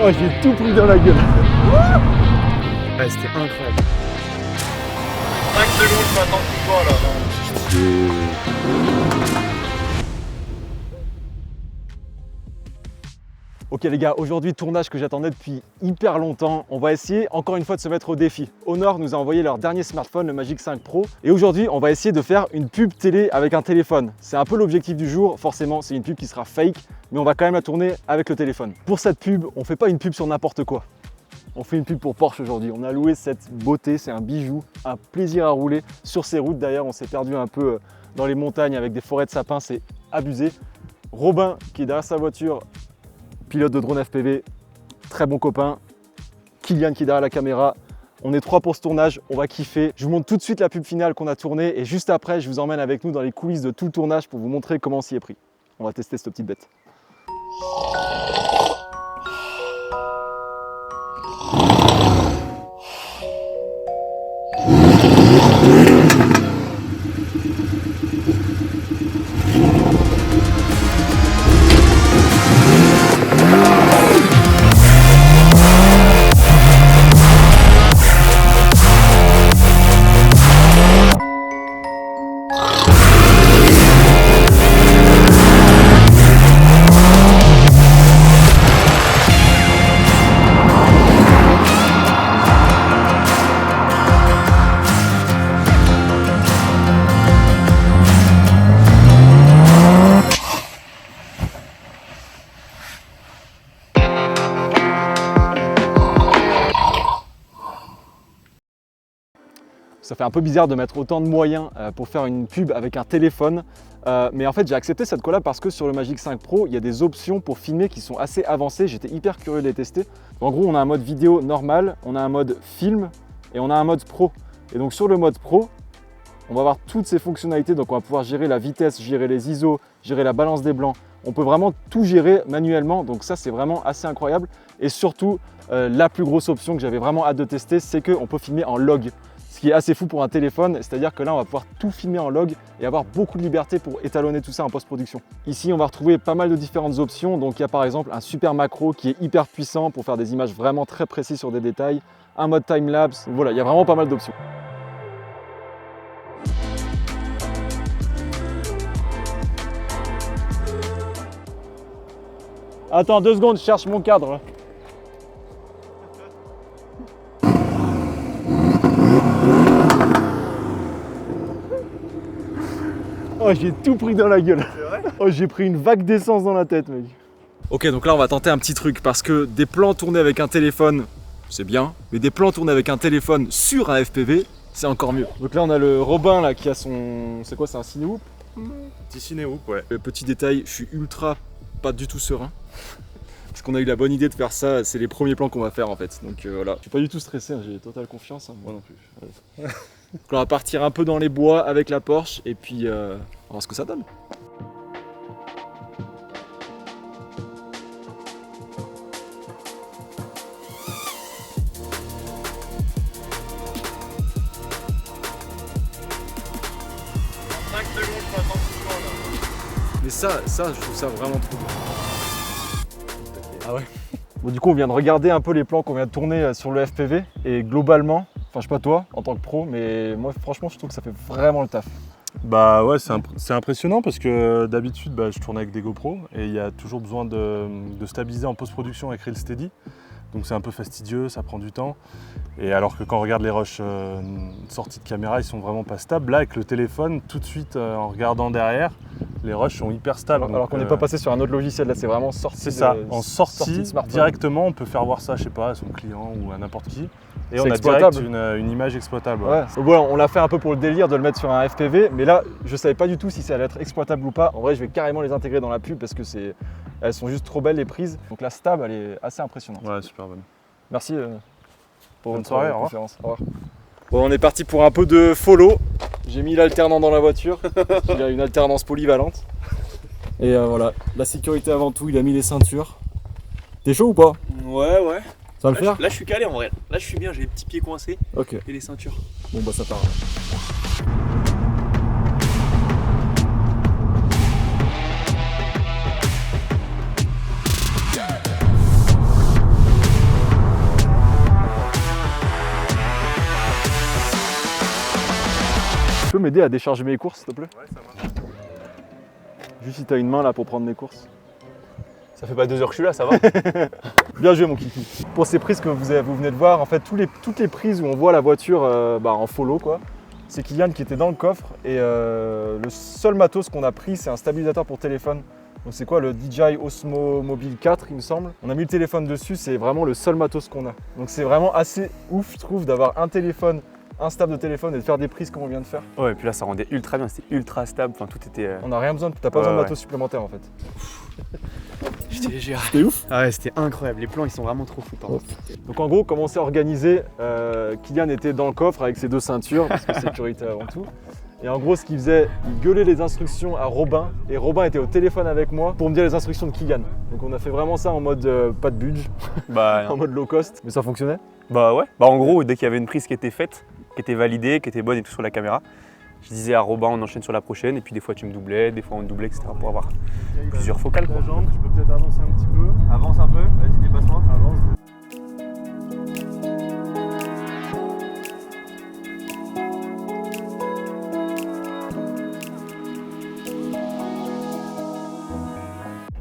Oh, j'ai tout pris dans la gueule. Ouais, c'était incroyable. 5 secondes, je m'attends pour toi là. Ok les gars, aujourd'hui tournage que j'attendais depuis hyper longtemps. On va essayer encore une fois de se mettre au défi. Honor nous a envoyé leur dernier smartphone, le Magic 5 Pro. Et aujourd'hui, on va essayer de faire une pub télé avec un téléphone. C'est un peu l'objectif du jour. Forcément, c'est une pub qui sera fake, mais on va quand même la tourner avec le téléphone. Pour cette pub, on fait pas une pub sur n'importe quoi. On fait une pub pour Porsche aujourd'hui. On a loué cette beauté, c'est un bijou, un plaisir à rouler sur ces routes. D'ailleurs, on s'est perdu un peu dans les montagnes avec des forêts de sapins, c'est abusé. Robin, qui est derrière sa voiture, pilote de drone FPV, très bon copain. Kylian qui est derrière la caméra. On est 3 pour ce tournage, on va kiffer. Je vous montre tout de suite la pub finale qu'on a tournée et juste après, je vous emmène avec nous dans les coulisses de tout le tournage pour vous montrer comment on s'y est pris. On va tester cette petite bête. Ça fait un peu bizarre de mettre autant de moyens pour faire une pub avec un téléphone. Mais en fait, j'ai accepté cette collab parce que sur le Magic 5 Pro, il y a des options pour filmer qui sont assez avancées. J'étais hyper curieux de les tester. En gros, on a un mode vidéo normal, on a un mode film et on a un mode pro. Et donc sur le mode pro, on va avoir toutes ces fonctionnalités. Donc on va pouvoir gérer la vitesse, gérer les ISO, gérer la balance des blancs. On peut vraiment tout gérer manuellement. Donc ça, c'est vraiment assez incroyable. Et surtout, la plus grosse option que j'avais vraiment hâte de tester, c'est qu'on peut filmer en log. Ce qui est assez fou pour un téléphone, c'est-à-dire que là, on va pouvoir tout filmer en log et avoir beaucoup de liberté pour étalonner tout ça en post-production. Ici, on va retrouver pas mal de différentes options. Donc, il y a par exemple un super macro qui est hyper puissant pour faire des images vraiment très précises sur des détails. Un mode time-lapse. Voilà, il y a vraiment pas mal d'options. Attends 2 secondes, je cherche mon cadre. Oh, j'ai tout pris dans la gueule. C'est vrai? Oh, j'ai pris une vague d'essence dans la tête, mec. Ok, donc là, on va tenter un petit truc parce que des plans tournés avec un téléphone, c'est bien, mais des plans tournés avec un téléphone sur un FPV, c'est encore mieux. Donc là, on a le Robin là qui a son. C'est quoi, c'est un Cinehoop? Petit Cinehoop, ouais. Petit détail, je suis ultra pas du tout serein. Parce qu'on a eu la bonne idée de faire ça, c'est les premiers plans qu'on va faire en fait. Donc voilà, je suis pas du tout stressé, hein, j'ai totale confiance. Hein. Moi non plus. Ouais. Donc on va partir un peu dans les bois avec la Porsche et puis on va voir ce que ça donne. Mais ça, je trouve ça vraiment trop beau. Ah ouais. Bon, du coup, on vient de regarder un peu les plans qu'on vient de tourner sur le FPV et globalement, enfin je sais pas toi en tant que pro, mais moi franchement je trouve que ça fait vraiment le taf. Bah ouais, c'est impressionnant parce que d'habitude je tourne avec des GoPro et il y a toujours besoin de stabiliser en post-production avec Real Steady. Donc c'est un peu fastidieux, ça prend du temps. Et alors que quand on regarde les rushs sortis de caméra, ils sont vraiment pas stables. Là, avec le téléphone, tout de suite, en regardant derrière, les rushs sont hyper stables. Alors qu'on n'est pas passé sur un autre logiciel, là c'est vraiment sorti. C'est ça, en sortie sortie, de smartphone. directement, on peut faire voir ça, je sais pas, à son client ou à n'importe qui. Et C'est on a exploitable. direct une image exploitable. Ouais. Donc voilà, on l'a fait un peu pour le délire de le mettre sur un FPV, mais là, je savais pas du tout si ça allait être exploitable ou pas. En vrai, je vais carrément les intégrer dans la pub parce que elles sont juste trop belles les prises. Donc la stab, elle est assez impressionnante. Ouais, super bonne. Merci pour Bonne votre soirée, au revoir. conférence. Au revoir. Bon, on est parti pour un peu de follow. J'ai mis l'alternant dans la voiture. Il a une alternance polyvalente. Et voilà, la sécurité avant tout, il a mis les ceintures. T'es chaud ou pas? Ouais, ouais. Ça va le faire? Là, je suis calé en vrai. Là, je suis bien, j'ai les petits pieds coincés Ok. et les ceintures. Bon bah ça part. m'aider à décharger mes courses, s'il te plaît? Ouais, ça marche. Juste si t'as une main là pour prendre mes courses. Ça fait pas 2 heures que je suis là, ça va? Bien joué mon kiki. Pour ces prises que vous venez de voir, en fait toutes les prises où on voit la voiture en follow quoi, c'est Kylian qui était dans le coffre et le seul matos qu'on a pris c'est un stabilisateur pour téléphone. Donc c'est quoi, le DJI Osmo Mobile 4 il me semble. On a mis le téléphone dessus, c'est vraiment le seul matos qu'on a. Donc c'est vraiment assez ouf je trouve d'avoir un téléphone, un stable de téléphone et de faire des prises comme on vient de faire. Ouais, et puis là ça rendait ultra bien, c'était ultra stable, enfin tout était... On n'a rien besoin, t'as pas besoin de matos supplémentaire en fait. J'étais léger. C'était ouf. Ah ouais, c'était incroyable, les plans ils sont vraiment trop fous par contre. Donc en gros, comment on s'est organisé, Kylian était dans le coffre avec ses 2 ceintures, parce que sécurité avant tout. Et en gros, ce qu'il faisait, il gueulait les instructions à Robin, et Robin était au téléphone avec moi pour me dire les instructions de Kylian. Donc on a fait vraiment ça en mode pas de budget, Bah, en mode low cost, mais ça fonctionnait. bah ouais, bah en gros, dès qu'il y avait une prise qui était faite, qui était validée, qui était bonne et tout sur la caméra, je disais à Robin on enchaîne sur la prochaine, et puis des fois tu me doublais, des fois on me doublait, etc. pour avoir plusieurs focales quoi. jambe, tu peux peut-être avancer un petit peu. Avance un peu, vas-y dépasse-moi. Avance.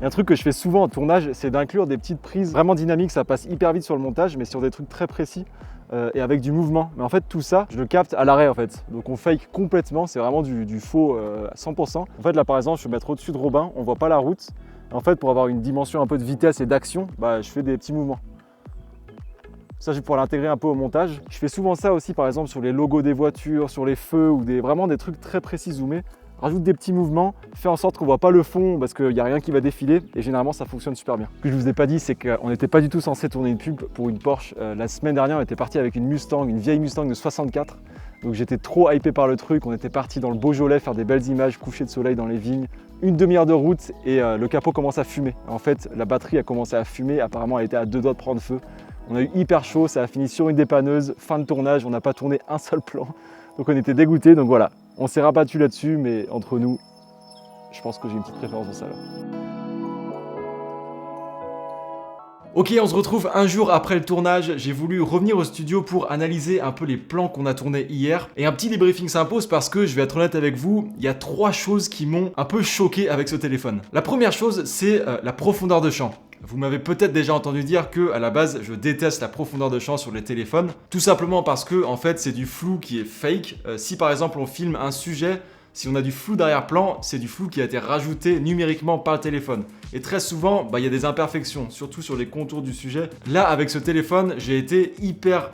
Et un truc que je fais souvent en tournage, c'est d'inclure des petites prises vraiment dynamiques, ça passe hyper vite sur le montage, mais sur des trucs très précis et avec du mouvement. Mais en fait, tout ça, je le capte à l'arrêt en fait. Donc on fake complètement, c'est vraiment du faux à 100%. En fait, là par exemple, je vais me mettre au-dessus de Robin, on voit pas la route. En fait, pour avoir une dimension un peu de vitesse et d'action, je fais des petits mouvements. Ça, je vais pouvoir l'intégrer un peu au montage. Je fais souvent ça aussi, par exemple, sur les logos des voitures, sur les feux ou vraiment des trucs très précis zoomés. Rajoute des petits mouvements, fais en sorte qu'on voit pas le fond parce qu'il n'y a rien qui va défiler et généralement ça fonctionne super bien. Ce que je vous ai pas dit, c'est qu'on n'était pas du tout censé tourner une pub pour une Porsche. La semaine dernière, on était parti avec une Mustang, une vieille Mustang de 64. Donc j'étais trop hypé par le truc. On était parti dans le Beaujolais faire des belles images, coucher de soleil dans les vignes. Une demi-heure de route et le capot commence à fumer. En fait, la batterie a commencé à fumer. Apparemment, elle était à 2 doigts de prendre feu. On a eu hyper chaud, ça a fini sur une dépanneuse. Fin de tournage, on n'a pas tourné un seul plan. Donc on était dégoûtés. Donc voilà, on s'est rabattu là-dessus, mais entre nous, je pense que j'ai une petite préférence dans ça là. Ok, on se retrouve un jour après le tournage. J'ai voulu revenir au studio pour analyser un peu les plans qu'on a tournés hier. Et un petit débriefing s'impose parce que, je vais être honnête avec vous, il y a 3 choses qui m'ont un peu choqué avec ce téléphone. La première chose, c'est la profondeur de champ. Vous m'avez peut-être déjà entendu dire que à la base je déteste la profondeur de champ sur les téléphones, tout simplement parce que en fait c'est du flou qui est fake. Si par exemple on filme un sujet, si on a du flou d'arrière-plan, c'est du flou qui a été rajouté numériquement par le téléphone. Et très souvent, il y a des imperfections, surtout sur les contours du sujet. Là, avec ce téléphone, j'ai été hyper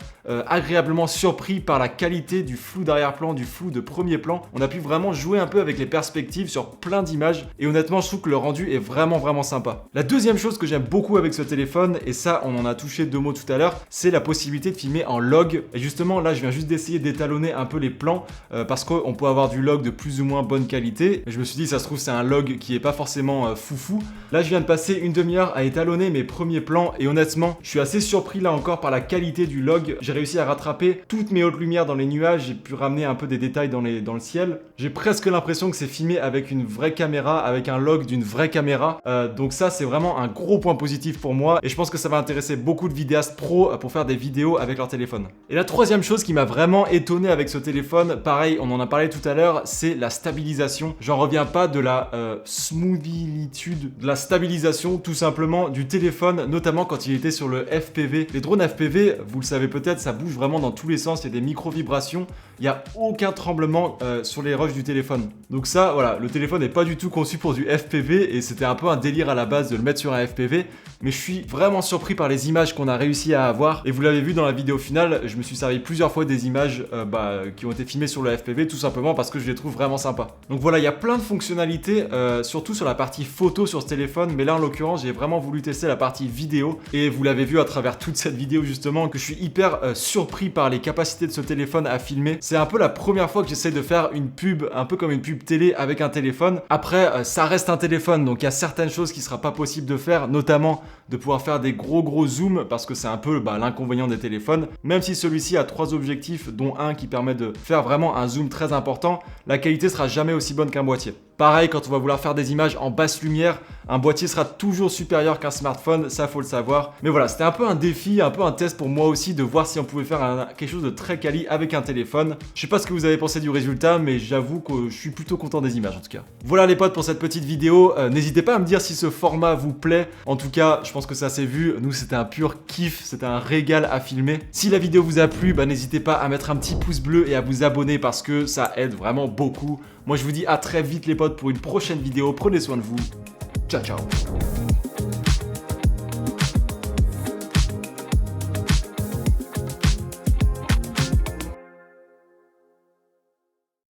agréablement surpris par la qualité du flou d'arrière-plan, du flou de premier plan. On a pu vraiment jouer un peu avec les perspectives sur plein d'images. Et honnêtement, je trouve que le rendu est vraiment sympa. La deuxième chose que j'aime beaucoup avec ce téléphone, et ça, on en a touché 2 mots tout à l'heure, c'est la possibilité de filmer en log. Et justement, là, je viens juste d'essayer d'étalonner un peu les plans parce qu'on peut avoir du log de plus ou moins bonne qualité. Et je me suis dit, ça se trouve, c'est un log qui est pas forcément foufou. Là, je viens de passer une demi-heure à étalonner mes premiers plans et honnêtement, je suis assez surpris là encore par la qualité du log. J'ai réussi à rattraper toutes mes hautes lumières dans les nuages, j'ai pu ramener un peu des détails dans le ciel. J'ai presque l'impression que c'est filmé avec une vraie caméra, avec un log d'une vraie caméra. Donc ça, c'est vraiment un gros point positif pour moi et je pense que ça va intéresser beaucoup de vidéastes pro pour faire des vidéos avec leur téléphone. Et la troisième chose qui m'a vraiment étonné avec ce téléphone, pareil, on en a parlé tout à l'heure, c'est la stabilisation. J'en reviens pas de la smoothitude, de la stabilisation tout simplement du téléphone, notamment quand il était sur le FPV. Les drones FPV, vous le savez peut-être, ça bouge vraiment dans tous les sens, il y a des micro-vibrations, il n'y a aucun tremblement sur les rushs du téléphone. Donc ça, voilà, le téléphone n'est pas du tout conçu pour du FPV et c'était un peu un délire à la base de le mettre sur un FPV, mais je suis vraiment surpris par les images qu'on a réussi à avoir et vous l'avez vu dans la vidéo finale, je me suis servi plusieurs fois des images qui ont été filmées sur le FPV tout simplement parce que je les trouve vraiment sympas. Donc voilà, il y a plein de fonctionnalités, surtout sur la partie photo sur ce téléphone, mais là en l'occurrence j'ai vraiment voulu tester la partie vidéo et vous l'avez vu à travers toute cette vidéo justement que je suis hyper surpris par les capacités de ce téléphone à filmer. C'est un peu la première fois que j'essaie de faire une pub, un peu comme une pub télé avec un téléphone. Après, ça reste un téléphone, donc il y a certaines choses qui sera pas possible de faire, notamment de pouvoir faire des gros zooms parce que c'est un peu l'inconvénient des téléphones. Même si celui-ci a 3 objectifs, dont un qui permet de faire vraiment un zoom très important, la qualité sera jamais aussi bonne qu'un boîtier. Pareil, quand on va vouloir faire des images en basse lumière, un boîtier sera toujours supérieur qu'un smartphone, ça faut le savoir. Mais voilà, c'était un peu un défi, un peu un test pour moi aussi de voir si on pouvait faire quelque chose de très quali avec un téléphone. Je sais pas ce que vous avez pensé du résultat, mais j'avoue que je suis plutôt content des images en tout cas. Voilà les potes pour cette petite vidéo. N'hésitez pas à me dire si ce format vous plaît. En tout cas, je pense que ça s'est vu. Nous, c'était un pur kiff, c'était un régal à filmer. Si la vidéo vous a plu, n'hésitez pas à mettre un petit pouce bleu et à vous abonner parce que ça aide vraiment beaucoup. Moi, je vous dis à très vite les potes pour une prochaine vidéo. Prenez soin de vous. Ciao, ciao.